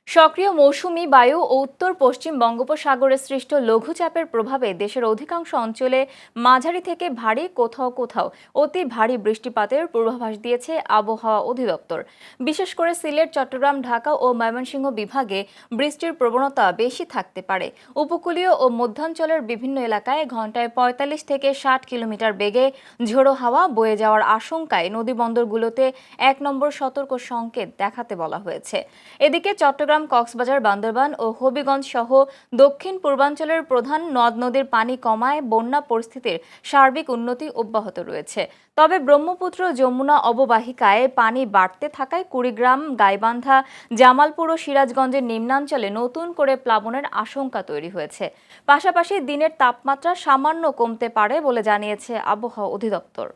সক্রিয় মৌসুমি বায়ু ও উত্তর পশ্চিম বঙ্গোপসাগরে সৃষ্ট লঘুচাপের প্রভাবে দেশের অধিকাংশ অঞ্চলে মাঝারি থেকে ভারী, কোথাও কোথাও অতি ভারী বৃষ্টিপাতের পূর্বাভাস দিয়েছে আবহাওয়া অধিদপ্তর। বিশেষ করে সিলেট, চট্টগ্রাম, ঢাকা ও ময়মনসিংহ বিভাগে বৃষ্টির প্রবণতা বেশি থাকতে পারে। উপকূলীয় ও মধ্যাঞ্চলের বিভিন্ন এলাকায় ঘন্টায় ৪৫ থেকে ৬০ কিলোমিটার বেগে ঝোড়ো হাওয়া বয়ে যাওয়ার আশঙ্কায় নদীবন্দরগুলোতে ১ নম্বর সতর্ক সংকেত দেখাতে বলা হয়েছে। এদিকে চট্টগ্রাম, কক্সবাজার, বান্দরবান ও হবিগঞ্জ সহ দক্ষিণ পূর্বাঞ্চলের প্রধান নদ-নদীর পানি কমায় বন্যা পরিস্থিতির সার্বিক উন্নতি অব্যাহত রয়েছে। তবে ব্রহ্মপুত্র যমুনা অববাহিকায় পানি বাড়তে থাকায় কুড়িগ্রাম, গাইবান্ধা, জামালপুর ও সিরাজগঞ্জের নিম্নাঞ্চলে নতুন করে প্লাবনের আশঙ্কা তৈরি হয়েছে। পাশাপাশি দিনের তাপমাত্রা সামান্য কমতে পারে বলে জানিয়েছে আবহাওয়া অধিদপ্তর।